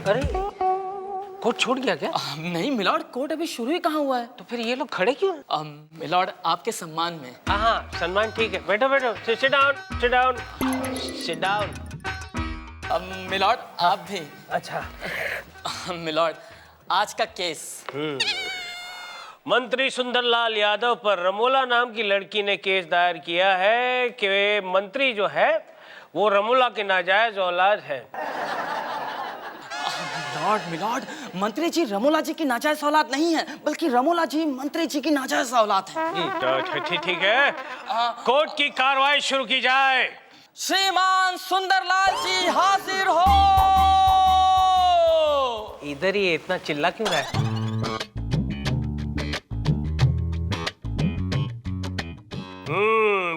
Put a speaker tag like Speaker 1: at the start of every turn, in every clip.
Speaker 1: अरे कोर्ट छूट गया क्या?
Speaker 2: नहीं मिलॉर्ड, कोर्ट अभी शुरू ही कहाँ हुआ है।
Speaker 1: तो फिर ये लोग खड़े क्यों?
Speaker 2: मिलॉर्ड, आपके सम्मान में।
Speaker 1: हाँ, सम्मान ठीक है। बैठो बैठो, sit down, sit down, sit down.
Speaker 2: Milord आप भी।
Speaker 1: अच्छा।
Speaker 2: मिलॉर्ड, आज का केस।
Speaker 1: मंत्री सुंदरलाल यादव पर रमोला नाम की लड़की ने केस दायर किया है कि मंत्री जो है वो रमोला के नाजायज औलाद है।
Speaker 2: मिलॉर्ड, मंत्री जी रमोला जी की नाजायज औलाद नहीं है, बल्कि रमोला जी मंत्री जी की नाजायज औलाद है।
Speaker 1: ठीक है, कोर्ट की कार्रवाई शुरू की जाए।
Speaker 2: श्रीमान सुंदरलाल जी हाजिर हो।
Speaker 1: इधर ही इतना चिल्ला क्यों रहा है?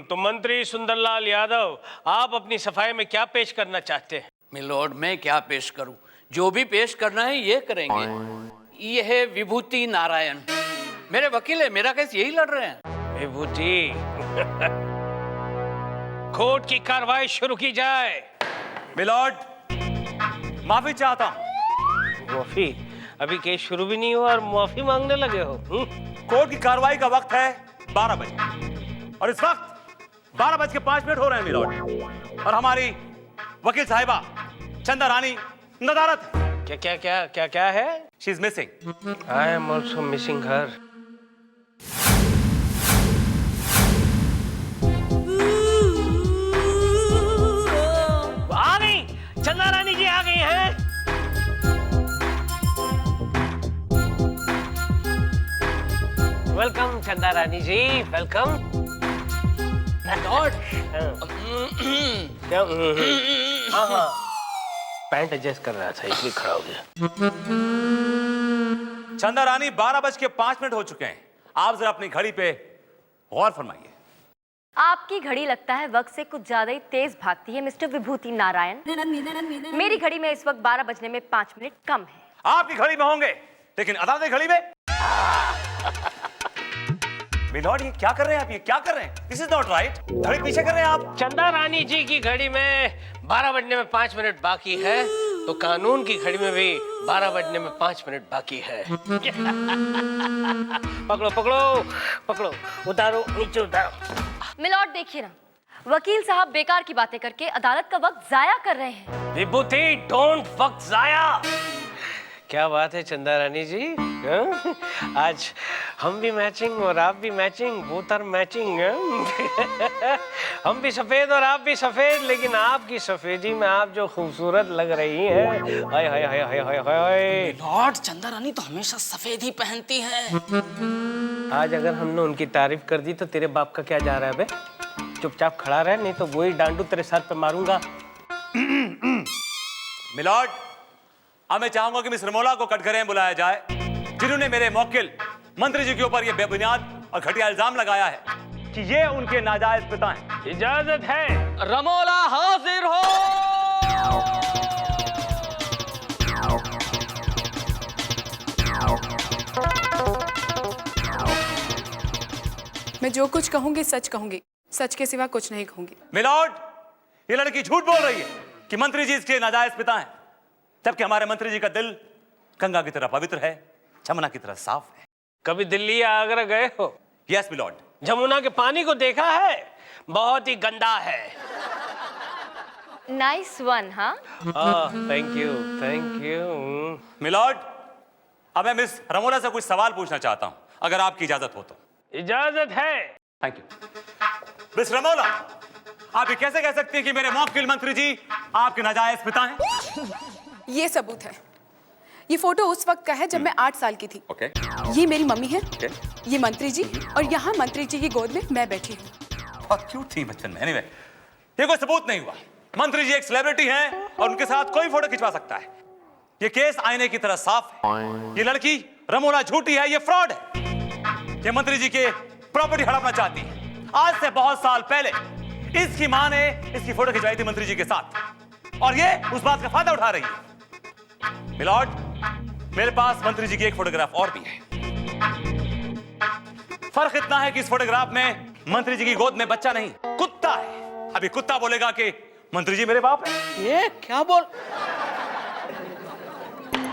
Speaker 1: तो मंत्री सुंदरलाल यादव, आप अपनी सफाई में क्या पेश करना चाहते हैं?
Speaker 3: मिलोड, मैं क्या पेश करूं? जो भी पेश करना है ये करेंगे। ये है विभूति नारायण, मेरे वकील है, मेरा केस यही लड़ रहे हैं।
Speaker 1: विभूति। कोर्ट की कार्रवाई शुरू की जाए।
Speaker 4: मिलॉर्ड, माफी चाहता हूं।
Speaker 1: माफी? अभी केस शुरू भी नहीं हुआ और माफी मांगने लगे हो?
Speaker 4: कोर्ट की कार्रवाई का वक्त है 12 बजे और इस वक्त 12:05 हो रहे हैं मिलॉर्ड, और हमारी वकील साहिबा चंदा रानी नदारत है।
Speaker 1: क्या है?
Speaker 4: She is missing.
Speaker 1: I am also missing her. आ गई, चंदा रानी जी आ गई हैं। वेलकम चंदा रानी जी, वेलकम।
Speaker 2: मिलॉर्ड,
Speaker 1: क्या? हाँ, पैंट एडजस्ट कर रहा था इसलिए खड़ा हो गया।
Speaker 4: चंदा रानी, 12:05 हो चुके हैं। आप जरा अपनी घड़ी पे गौर फरमाइए।
Speaker 5: आपकी घड़ी लगता है वक्त से कुछ ज्यादा ही तेज भागती है मिस्टर विभूति नारायण। मेरी घड़ी में इस वक्त 12 बजने में 5 मिनट कम है।
Speaker 4: आपकी घड़ी में होंगे, लेकिन अदालत की घड़ी में। मिलॉर्ड, ये क्या कर रहे हैं आप? ये क्या कर रहे हैं? This is not right. घड़ी पीछे कर रहे हैं आप।
Speaker 1: चंदा रानी जी की घड़ी में 12 बजने में 5 मिनट बाकी है, तो कानून की घड़ी में भी 12 बजने में 5 मिनट बाकी है। पकड़ो पकड़ो पकड़ो, उतारो, नीचे उतारो।
Speaker 5: मिलॉर्ड देखिए ना, वकील साहब बेकार की बातें करके अदालत का वक्त जाया कर रहे हैं।
Speaker 1: विभूति, डोंट वक्त जाया। क्या बात है चंदा रानी जी, आज हम भी मैचिंग और आप भी मैचिंग, बोथ आर मैचिंग। हम भी सफेद और आप भी सफेद, लेकिन आपकी सफेदी में आप जो खूबसूरत लग रही हैं, हाय हाय हाय हाय हाय हाय।
Speaker 2: मिलॉर्ड, चंदा रानी तो हमेशा सफेद ही पहनती है।
Speaker 1: आज अगर हमने उनकी तारीफ कर दी तो तेरे बाप का क्या जा रहा है बे? चुपचाप खड़ा रहे, नहीं तो वही डांडू तेरे साथ पे मारूंगा।
Speaker 4: मिलॉर्ड, अब मैं चाहूंगा कि मिस रमोला को कटघरे में बुलाया जाए, जिन्होंने मेरे मौकिल मंत्री जी के ऊपर ये बेबुनियाद और घटिया इल्जाम लगाया है कि ये उनके नाजायज पिता हैं।
Speaker 1: इजाजत है।
Speaker 2: रमोला हाजिर हो।
Speaker 6: मैं जो कुछ कहूंगी सच कहूंगी, सच के सिवा कुछ नहीं कहूंगी।
Speaker 4: मिलॉर्ड, ये लड़की झूठ बोल रही है कि मंत्री जी इसके नाजायज पिता हैं, जबकि हमारे मंत्री जी का दिल गंगा की तरह पवित्र है, जमुना की तरह साफ है।
Speaker 1: कभी दिल्ली या आगरा गए हो?
Speaker 4: Yes milord.
Speaker 1: जमुना के पानी को देखा है? बहुत ही गंदा है।
Speaker 5: Nice one. हाँ,
Speaker 1: thank you thank you.
Speaker 4: My lord, अब मैं मिस रमोला से कुछ सवाल पूछना चाहता हूं, अगर आपकी इजाजत हो तो।
Speaker 1: इजाजत है।
Speaker 4: Thank you. मिस रमोला, आप ये कैसे कह सकती हैं कि मेरे मौकिल मंत्री जी आपके नाजायज पिता हैं?
Speaker 6: ये सबूत है। ये फोटो उस वक्त का है जब मैं 8 साल की थी।
Speaker 4: ओके।
Speaker 6: ये मेरी मम्मी है, ये मंत्री जी, और यहाँ मंत्री जी की गोद में मैं बैठी हूँ।
Speaker 4: बहुत क्यूट थी बचपन में। एनीवे, ये कोई सबूत नहीं हुआ। मंत्री जी एक सेलिब्रिटी हैं और उनके साथ कोई फोटो खिंचवा सकता है। ये केस आईने की तरह साफ है। ये लड़की रमोला झूठी है, ये फ्रॉड है। ये मंत्री जी के प्रॉपर्टी हड़पना चाहती है। आज से बहुत साल पहले इसकी मां ने इसकी फोटो खिंचवाई थी मंत्री जी के साथ, और ये उस बात का फायदा उठा रही है। मिलॉर्ड, मेरे पास मंत्री जी की एक फोटोग्राफ और भी है। फर्क इतना है कि इस फोटोग्राफ में मंत्री जी की गोद में बच्चा नहीं, कुत्ता है। अभी कुत्ता बोलेगा कि मंत्री जी मेरे बाप है।
Speaker 3: ये क्या बोल?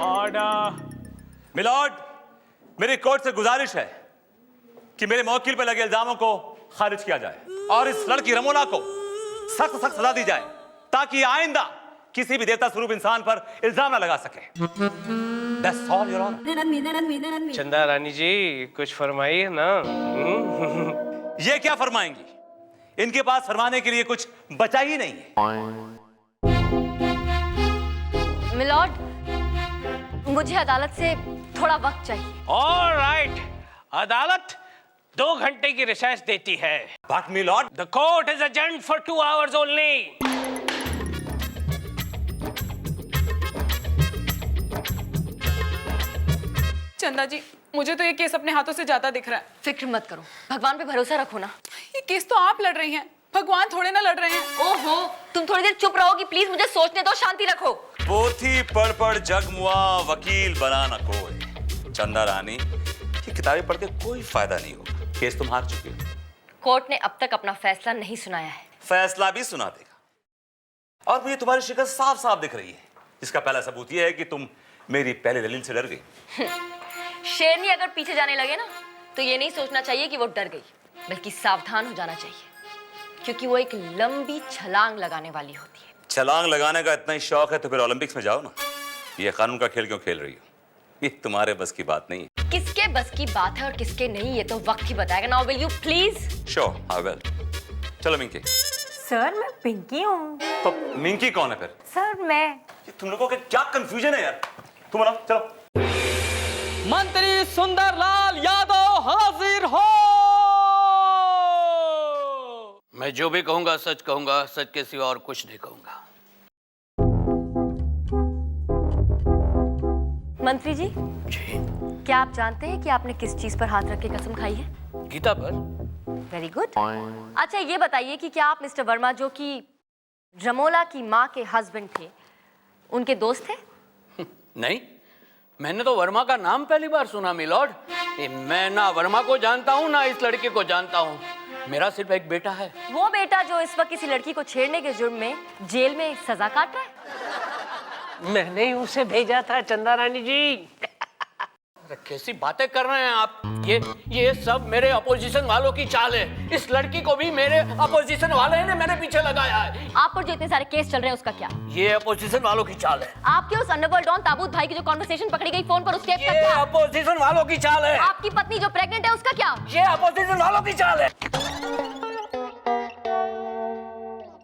Speaker 1: ऑर्डर।
Speaker 4: मिलॉर्ड, मेरी कोर्ट से गुजारिश है कि मेरे मौकिल पर लगे इल्जामों को खारिज किया जाए और इस लड़की रमोला को सख्त सख्त सजा दी जाए ताकि आइंदा किसी भी देवता स्वरूप इंसान पर इल्जाम ना लगा सके। That's all, Your Honor.
Speaker 1: चंदा रानी जी कुछ फरमाइए ना।
Speaker 4: ये क्या फरमाएंगी? इनके पास फरमाने के लिए कुछ बचा ही नहीं है।
Speaker 5: मिलॉर्ड, मुझे अदालत से थोड़ा वक्त चाहिए।
Speaker 1: ऑलराइट, अदालत 2 घंटे की रिसेस देती है।
Speaker 4: But milord,
Speaker 1: the court is adjourned for 2 hours only.
Speaker 6: चंदा जी, मुझे तो ये केस अपने हाथों से जाता दिख रहा है।
Speaker 5: फिक्र मत करो, भगवान पे भरोसा रखो ना।
Speaker 6: ये केस तो आप लड़ रही हैं, भगवान थोड़े ना लड़ रहे हैं।
Speaker 5: ओहो, तुम थोड़ी देर चुप रहोगी प्लीज, मुझे सोचने दो, शांति रखो।
Speaker 4: पोथी पढ़ पढ़ जगमुआ वकील बना न कोई। चंदा रानी, ये किताबें पढ़ के कोई फायदा नहीं होगा। केस तुम हार चुकी हो।
Speaker 5: कोर्ट ने अब तक अपना फैसला नहीं सुनाया है।
Speaker 4: फैसला भी सुना देगा और मुझे तुम्हारी शिकस्त साफ साफ दिख रही है। इसका पहला सबूत यह है कि तुम मेरी पहले दलील से डर गई।
Speaker 5: शेरनी अगर पीछे जाने लगे ना तो ये नहीं सोचना चाहिए कि वो डर गई, बल्कि सावधान हो जाना चाहिए, क्योंकि वो एक लंबी छलांग लगाने वाली होती है।
Speaker 4: छलांग लगाने का इतना ही शौक है तो फिर ओलंपिक्स में जाओ ना। ये कानून का खेल क्यों खेल रही हो? ये तुम्हारे बस की बात नहीं है।
Speaker 5: किसके बस की बात है और किसके नहीं, ये तो वक्त ही बताएगा। Now will you please?
Speaker 4: Sure, I will. चलो मिंकी।
Speaker 7: सर मैं पिंकी हूँ।
Speaker 4: तो मिंकी कौन है फिर?
Speaker 7: सर मैं
Speaker 4: ये तुम लोगों के क्या कंफ्यूजन है यार? तुम बताओ, चलो।
Speaker 2: मंत्री सुंदरलाल यादव हाजिर हो।
Speaker 3: मैं जो भी कहूंगा सच कहूंगा, सच के सिवा और कुछ नहीं कहूंगा।
Speaker 5: मंत्री जी, क्या आप जानते हैं कि आपने किस चीज पर हाथ रख के कसम खाई है?
Speaker 3: गीता पर।
Speaker 5: Very good. अच्छा ये बताइए कि क्या आप मिस्टर वर्मा, जो कि रमोला की माँ के हस्बैंड थे, उनके दोस्त थे?
Speaker 3: नहीं, मैंने तो वर्मा का नाम पहली बार सुना मिलॉर्ड। मैं ना वर्मा को जानता हूँ ना इस लड़के को जानता हूँ। मेरा सिर्फ एक बेटा है।
Speaker 5: वो बेटा जो इस वक्त किसी लड़की को छेड़ने के जुर्म में जेल में सजा काट रहा है।
Speaker 1: मैंने ही उसे भेजा था चंदा रानी जी।
Speaker 3: अरे कैसी बातें कर रहे हैं आप? ये सब मेरे अपोजिशन वालों की चाल है। इस लड़की को भी मेरे अपोजिशन वाले ने मेरे पीछे लगाया है।
Speaker 5: आप पर जो इतने सारे केस चल रहे हैं उसका क्या?
Speaker 3: ये अपोजिशन वालों की चाल है।
Speaker 5: आपके उस अंडरवर्ल्ड डॉन ताबूत भाई की जो कॉन्वर्सेशन पकड़ी गई फोन पर, उसके
Speaker 3: ये
Speaker 5: क्या?
Speaker 3: अपोजिशन वालों की चाल है।
Speaker 5: आपकी पत्नी जो प्रेग्नेंट है उसका क्या?
Speaker 3: ये अपोजिशन वालों की चाल है।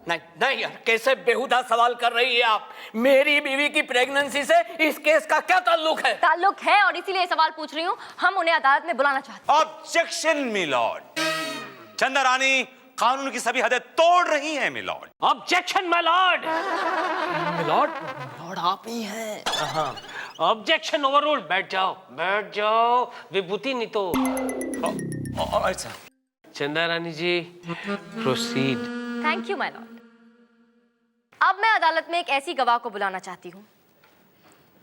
Speaker 3: नहीं नहीं यार, कैसे बेहुदा सवाल कर रही है आप? मेरी बीवी की प्रेगनेंसी से इस केस का क्या ताल्लुक है?
Speaker 5: ताल्लुक है और इसीलिए सवाल पूछ रही हूँ। हम उन्हें अदालत में बुलाना चाहते हैं।
Speaker 4: Objection milord. चंदा रानी कानून की सभी हदें तोड़ रही हैं milord.
Speaker 1: Objection my lord.
Speaker 2: Lord आप ही हैं।
Speaker 1: हाँ, ऑब्जेक्शन ओवररूल्ड। बैठ जाओ, बैठ जाओ। विभूति नहीं तो
Speaker 4: अच्छा,
Speaker 1: Chanda Rani ji proceed.
Speaker 5: Thank you my lord. अब मैं अदालत में एक ऐसी गवाह को बुलाना चाहती हूँ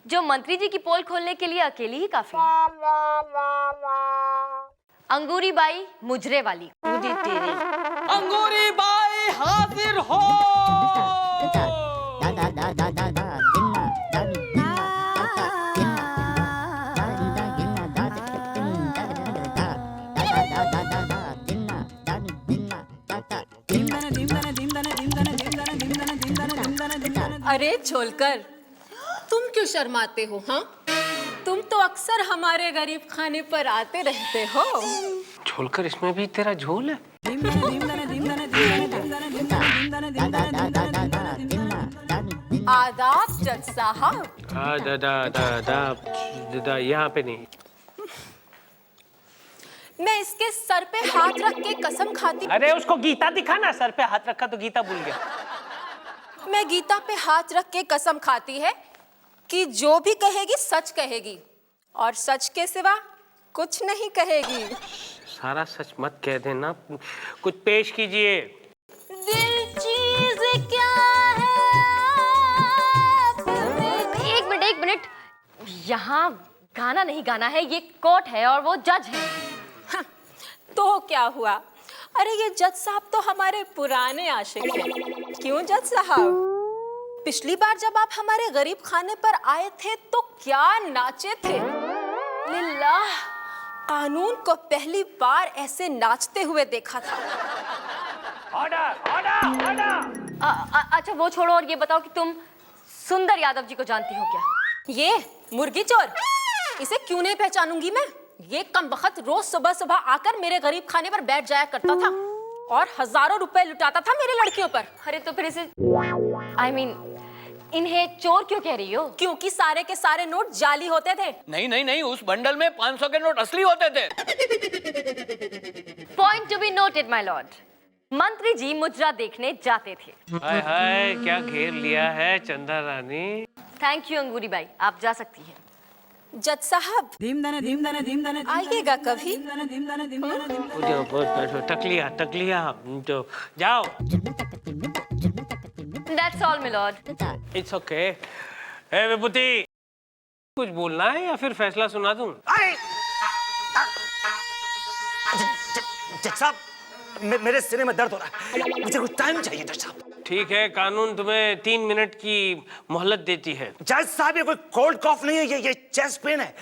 Speaker 5: जो मंत्री जी की पोल खोलने के लिए अकेली ही काफी है। अंगूरी बाई मुजरे वाली।
Speaker 2: अंगूरी बाई हाजिर हो।
Speaker 8: अरे छोलकर, तुम क्यों शर्माते हो? हाँ, तुम तो अक्सर हमारे गरीब खाने पर आते रहते हो।
Speaker 1: छोलकर इसमें भी तेरा झोल है।
Speaker 8: आदाब जज साहब।
Speaker 1: दादा यहाँ पे नहीं।
Speaker 8: मैं इसके सर पे हाथ रख के कसम खाती।
Speaker 1: अरे उसको गीता दिखाना। सर पे हाथ रखा तो गीता भूल गया।
Speaker 8: मैं गीता पे हाथ रख के कसम खाती है कि जो भी कहेगी सच कहेगी और सच के सिवा कुछ नहीं कहेगी।
Speaker 1: सारा सच मत कह देना, कुछ पेश कीजिए।
Speaker 8: दिल चीज क्या है?
Speaker 5: एक मिनट, यहाँ गाना नहीं गाना है, ये कोर्ट है और वो जज है।
Speaker 8: हाँ, तो क्या हुआ? अरे ये जज साहब तो हमारे पुराने आशिक हैं। क्यों जज साहब? पिछली बार जब आप हमारे गरीब खाने पर आए थे तो क्या नाचे थे। लिल्लाह, कानून को पहली बार ऐसे नाचते हुए देखा था।
Speaker 1: Order order order.
Speaker 5: अच्छा वो छोड़ो और ये बताओ कि तुम सुंदर यादव जी को जानती हो क्या?
Speaker 8: ये मुर्गी चोर, इसे क्यों नहीं पहचानूंगी मैं। ये कमबख्त रोज सुबह सुबह आकर मेरे गरीब खाने पर बैठ जाया करता था और हजारों रुपए लुटाता था मेरे लड़कियों पर।
Speaker 5: अरे तो फिर इसे इन्हें चोर क्यों कह रही हो?
Speaker 8: क्योंकि सारे के सारे नोट जाली होते थे।
Speaker 3: नहीं नहीं नहीं, उस बंडल में 500 के नोट असली होते थे।
Speaker 5: Point to be noted my Lord. मंत्री जी मुजरा देखने जाते थे।
Speaker 1: हाय हाय, क्या घेर लिया है चंदा रानी।
Speaker 5: थैंक यू अंगूरी बाई, आप जा सकती हैं।
Speaker 8: जज साहब आइएगा कभी।
Speaker 1: टक लिया तो जाओ।
Speaker 5: That's all my lord.
Speaker 1: It's okay. ए विभूति, कुछ बोलना है या फिर फैसला सुना दूं?
Speaker 9: जज साहब, मेरे सिरे में दर्द हो रहा है, मुझे कुछ टाइम चाहिए जज साहब।
Speaker 1: ठीक है, कानून तुम्हें 3 मिनट की मोहलत देती है।
Speaker 9: जज साहब, ये कोई कोल्ड कॉफ नहीं है, ये चेस्ट पेन है।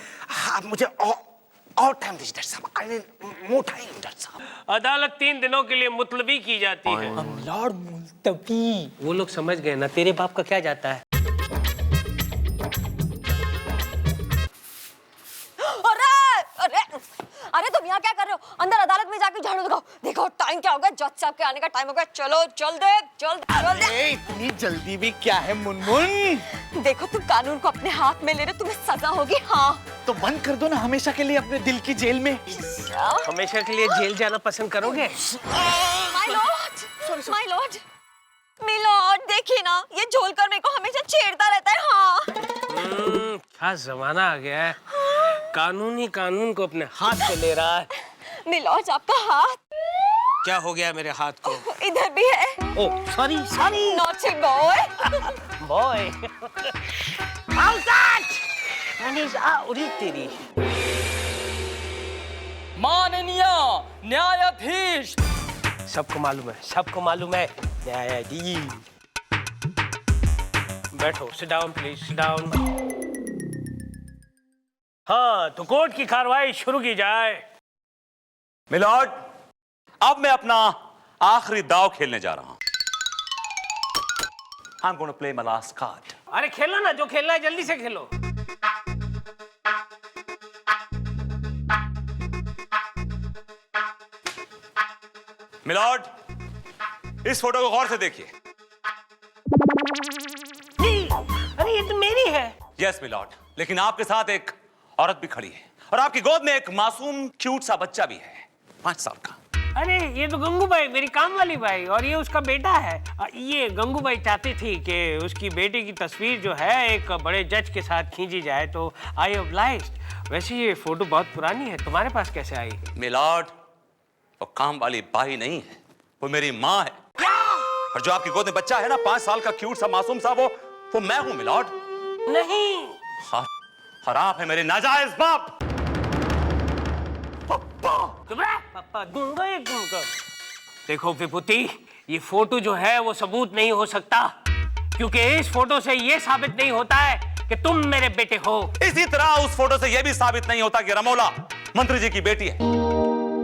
Speaker 9: आप मुझे और टाइम दीजिए जज साहब। आई नीड मोर टाइम जज साहब।
Speaker 1: अदालत 3 दिनों के लिए मुलतवी की जाती है।
Speaker 2: लॉर्ड मुल्तवी।
Speaker 1: वो लोग समझ गए ना, तेरे बाप का क्या जाता है।
Speaker 5: अरे तुम यहाँ क्या कर रहे हो? अंदर अदालत में जाके झाड़ू लगाओ। देखो टाइम क्या हो गया, जज साहब के आने का टाइम हो गया। चलो जल्द।
Speaker 2: इतनी जल्दी भी क्या है मुनमुन?
Speaker 5: देखो तुम कानून को अपने हाथ में ले रहे हो, तुम्हें सजा होगी। हाँ
Speaker 2: तो बंद कर दो ना हमेशा के लिए अपने दिल की जेल में।
Speaker 1: हमेशा के लिए जेल जाना पसंद करोगे?
Speaker 5: माय लॉर्ड, देखिए ना, ये झोलकर मेरे को हमेशा छेड़ता रहता है। हाँ
Speaker 1: क्या जमाना आ गया है। कानून ही कानून को अपने हाथ से ले रहा है।
Speaker 5: मिलॉर्ड, आपका हाथ
Speaker 1: क्या हो गया मेरे हाथ को?
Speaker 5: इधर भी है।
Speaker 1: Oh sorry.
Speaker 5: Naughty boy.
Speaker 1: Boy उड़ी तेरी।
Speaker 2: माननीय न्यायाधीश।
Speaker 1: सबको मालूम है न्यायाधीश। बैठो, sit down please, sit down. हाँ तो कोर्ट की कार्रवाई शुरू की जाए।
Speaker 4: मिलॉर्ड, अब मैं अपना आखिरी दाव खेलने जा रहा हूं। I'm going to play my last card.
Speaker 1: अरे खेलो ना, जो खेलना है जल्दी से खेलो।
Speaker 4: मिलॉर्ड, इस फोटो को गौर से देखिए।
Speaker 1: अरे ये तो मेरी है।
Speaker 4: यस मिलॉर्ड, लेकिन आपके साथ एक औरत भी खड़ी है और आपकी गोद में एक मासूम क्यूट सा बच्चा भी है, 5 साल का।
Speaker 1: अरे ये तो गंगू बाई, मेरी काम वाली बाई, और ये उसका बेटा है। ये गंगू बाई चाहती थी कि उसकी बेटे की तस्वीर जो है एक बड़े जज के साथ खींची जाए, तो आई ऑब्लाइज्ड। वैसे ये फोटो बहुत पुरानी है, तुम्हारे पास कैसे आई?
Speaker 4: मिलॉर्ड, वो काम वाली बाई नहीं है, वो मेरी माँ है। और जो आपकी गोद में बच्चा है ना, 5 साल का क्यूट सा मासूम सा, वो मैं हूँ मिलॉर्ड।
Speaker 1: नहीं।
Speaker 4: हाँ, और आप है मेरे नाजायज बाप।
Speaker 1: पापा दूंगा एक दूंगा। देखो विभूति, ये फोटो जो है वो सबूत नहीं हो सकता, क्योंकि इस फोटो से ये साबित नहीं होता है कि तुम मेरे बेटे हो।
Speaker 4: इसी तरह उस फोटो से यह भी साबित नहीं होता कि रमोला मंत्री जी की बेटी है।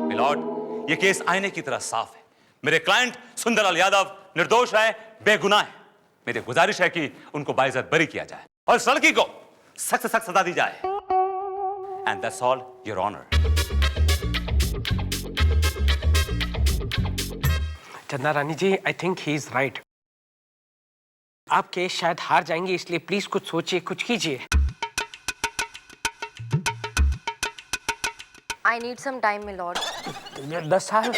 Speaker 4: मिलॉर्ड, ये केस आईने की तरह साफ है। मेरे क्लाइंट सुंदरलाल यादव निर्दोष है, बेगुनाह है। मेरी गुजारिश है कि उनको बाइज्जत बरी किया जाए और इस लड़की को सख्त से सख्त सजा दी जाए। And that's all your honour.
Speaker 1: Chanda Rani ji, I think he is right. आप केस शायद हार जाएंगे, इसलिए प्लीज कुछ सोचिए, कुछ कीजिए।
Speaker 5: I need some time my lord.
Speaker 1: 10 साल?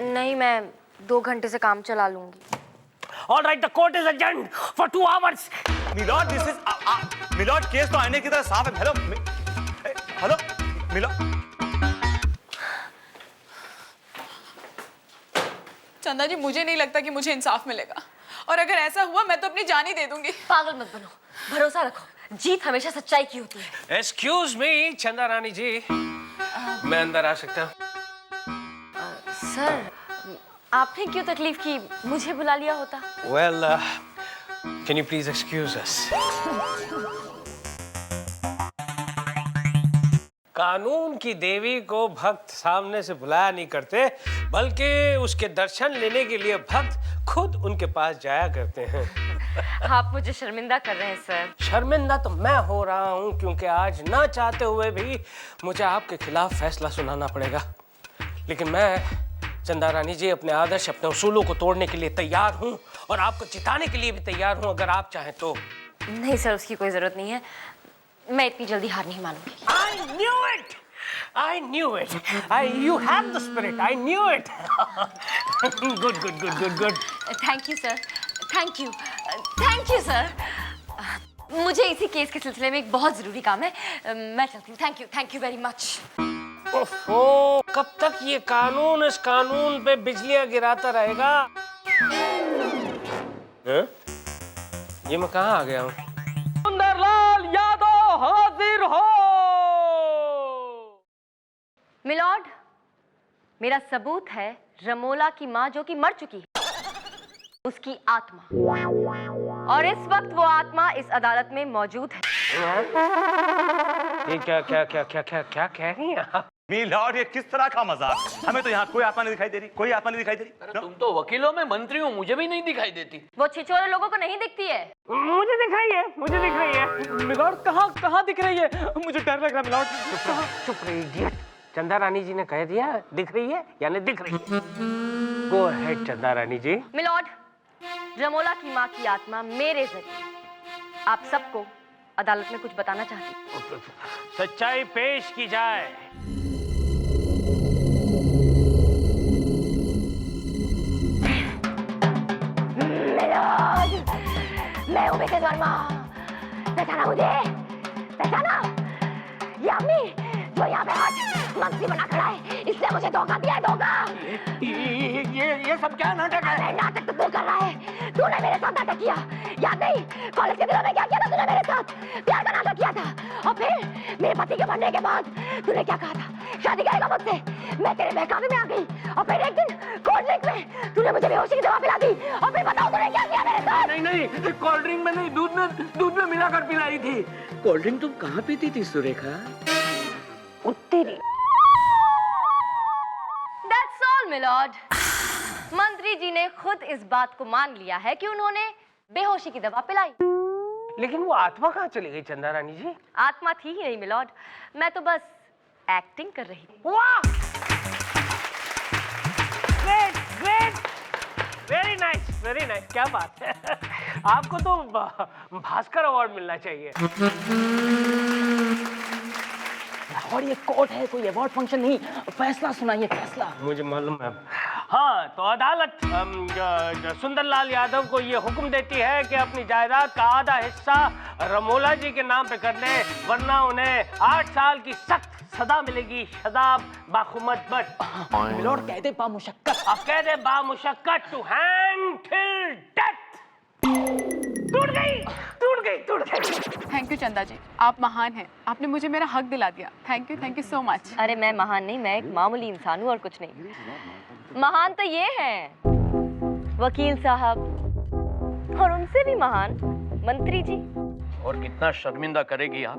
Speaker 5: नहीं, मैं 2 घंटे से काम चला लूंगी।
Speaker 1: All right, the court is adjourned for 2 hours.
Speaker 4: Milord, this is milord, case तो आईने की तरह साफ है। Hello milord.
Speaker 6: चंदा जी, मुझे नहीं लगता कि मुझे इंसाफ मिलेगा, और अगर ऐसा हुआ मैं तो अपनी जान ही दे दूंगी।
Speaker 5: पागल मत बनो, भरोसा रखो, जीत हमेशा सच्चाई की होती है।
Speaker 1: Excuse me, चंदा रानी जी, मैं अंदर आ सकता हूँ?
Speaker 5: सर, आपने क्यों तकलीफ की? मुझे बुला लिया होता।
Speaker 1: Well, can you please excuse us? कानून की देवी को भक्त सामने से बुलाया नहीं करते, बल्कि उसके दर्शन लेने के लिए भक्त खुद उनके पास जाया करते हैं।
Speaker 5: आप मुझे शर्मिंदा कर रहे हैं सर।
Speaker 1: शर्मिंदा तो मैं हो रहा हूँ, क्योंकि आज ना चाहते हुए भी मुझे आपके खिलाफ फैसला सुनाना पड़ेगा। लेकिन मैं चंदा रानी जी अपने आदर्श, अपने उसूलों को तोड़ने के लिए तैयार हूँ और आपको जिताने के लिए भी तैयार हूँ, अगर आप चाहें तो।
Speaker 5: नहीं सर, उसकी कोई जरूरत नहीं है। मैं इतनी जल्दी हार नहीं मानूंगी।
Speaker 1: I knew it! I knew it! You have the spirit. I knew it. Good.
Speaker 5: Thank you sir, thank you sir. मुझे इसी केस के सिलसिले में एक बहुत जरूरी काम है, मैं चलती हूँ। Thank you very much.
Speaker 1: ओहो, कब तक ये कानून इस कानून पे बिजलियां गिराता रहेगा? ये मैं कहाँ आ गया हूँ?
Speaker 2: सुंदरलाल यादव हाजिर हो।
Speaker 5: मिलॉर्ड, मेरा सबूत है रमोला की माँ जो कि मर चुकी है, उसकी आत्मा, और इस वक्त वो आत्मा इस अदालत में मौजूद है।
Speaker 1: ये क्या कह रही हैं आप?
Speaker 4: मिलॉर्ड, ये किस तरह का मजाक? हमें तो यहाँ कोई आत्मा नहीं दिखाई दे रही, कोई आत्मा नहीं दिखाई दे रही।
Speaker 3: अरे तुम तो वकीलों में मंत्री हो, मुझे भी नहीं दिखाई देती।
Speaker 5: वो छिछोरे लोगों को नहीं दिखती है।
Speaker 1: मुझे दिख रही है।
Speaker 2: मिलॉर्ड, कहाँ दिख रही है? मुझे डर लग रहा है मिलॉर्ड।
Speaker 1: चुप रही इडियट। चंदा रानी जी ने कह दिया दिख रही है, यानी दिख रही है। गो अहेड चंदा रानी जी।
Speaker 5: मिलॉर्ड, रमोला की माँ की आत्मा मेरे जरिए आप सबको अदालत में कुछ बताना चाहती है।
Speaker 1: सच्चाई पेश की जाए।
Speaker 5: मैं हूँ मिसेस वर्मा। पहचाना मुझे? पहचाना? ये आदमी जो यहाँ पे आज मंत्री बना खड़ा है, इसने मुझे धोखा दिया है, धोखा।
Speaker 3: ये सब क्या नाटक है?
Speaker 5: अरे नाटक तो तू कर रहा है। तूने मेरे साथ नाटक किया, याद नहीं? कॉलेज के दिनों में क्या किया था तूने? मेरे साथ प्यार का नाटक किया था, और फिर मेरे पति के मरने के बाद तूने क्या कहा था? शादी करेगा मुझसे। मैं तेरे बहकावे में आ गई, और फिर एक दिन कोल्ड ड्रिंक में तूने मुझे बेहोशी की दवा पिला दी, और फिर बताओ तूने क्या किया मेरे साथ?
Speaker 3: नहीं, कोल्ड ड्रिंक में नहीं, दूध में मिलाकर पिलाई थी। कोल्ड ड्रिंक तुम कहाँ पीती थी सुरेखा?
Speaker 5: तेरी। That's all, milord. मंत्री जी ने खुद इस बात को मान लिया है कि उन्होंने बेहोशी की दवा पिलाई।
Speaker 1: लेकिन वो आत्मा कहाँ चली गई चंदा रानी जी?
Speaker 5: आत्मा थी ही नहीं मिलॉर्ड, मैं तो बस एक्टिंग कर रही थी।
Speaker 1: वाह! ग्रेट! वेरी नाइस, क्या बात है। आपको तो भास्कर अवार्ड मिलना चाहिए।
Speaker 2: और ये कोर्ट है, कोई अवार्ड फंक्शन नहीं। फैसला सुनाइए, फैसला।
Speaker 1: मुझे मालूम है। हाँ, तो अदालत सुंदरलाल यादव को ये हुक्म देती है कि अपनी जायदाद का आधा हिस्सा रमोला जी के नाम पे कर दे, वरना उन्हें 8 साल की सख्त सजा मिलेगी। शदाब बाखुमत बट।
Speaker 2: मिलॉर्ड, कह दे बामुशक्कत।
Speaker 1: अब कह दे बामुशक्कत टू हैंग टिल डेथ। टूट गई।
Speaker 6: थैंक यू चंदा जी, आप महान हैं। आपने मुझे मेरा हक दिला दिया। Thank you so much.
Speaker 5: अरे मैं महान नहीं, मैं एक मामूली इंसान हूँ और कुछ नहीं। महान तो ये हैं वकील साहब, और उनसे भी महान मंत्री जी।
Speaker 3: और कितना शर्मिंदा करेगी आप?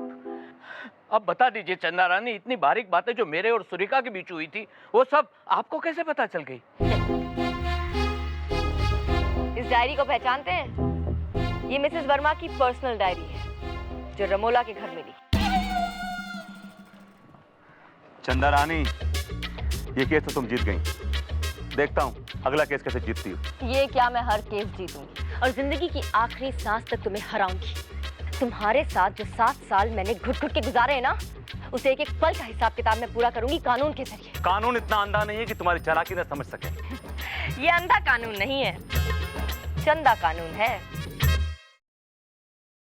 Speaker 3: अब बता दीजिए चंदा रानी, इतनी बारीक बातें जो मेरे और सुरेखा के बीच हुई थी, वो सब आपको कैसे पता चल गई?
Speaker 5: इस डायरी को पहचानते हैं? ये मिसेस वर्मा की पर्सनल डायरी है जो रमोला के घर मिली।
Speaker 4: चंदा रानी, ये केस तो तुम जीत गई। देखता हूँ अगला केस कैसे जीतती हो।
Speaker 5: ये क्या, मैं हर केस जीतूंगी और जिंदगी की आखिरी सांस तक तुम्हें हराऊंगी। तुम्हारे साथ जो 7 साल मैंने घुट घुट के गुजारे हैं ना, उसे एक एक पल का हिसाब किताब मैं पूरा करूंगी कानून के जरिए।
Speaker 4: कानून इतना अंधा नहीं है कि तुम्हारी चालाकी न समझ सके।
Speaker 5: ये अंधा कानून नहीं है, चंदा कानून है।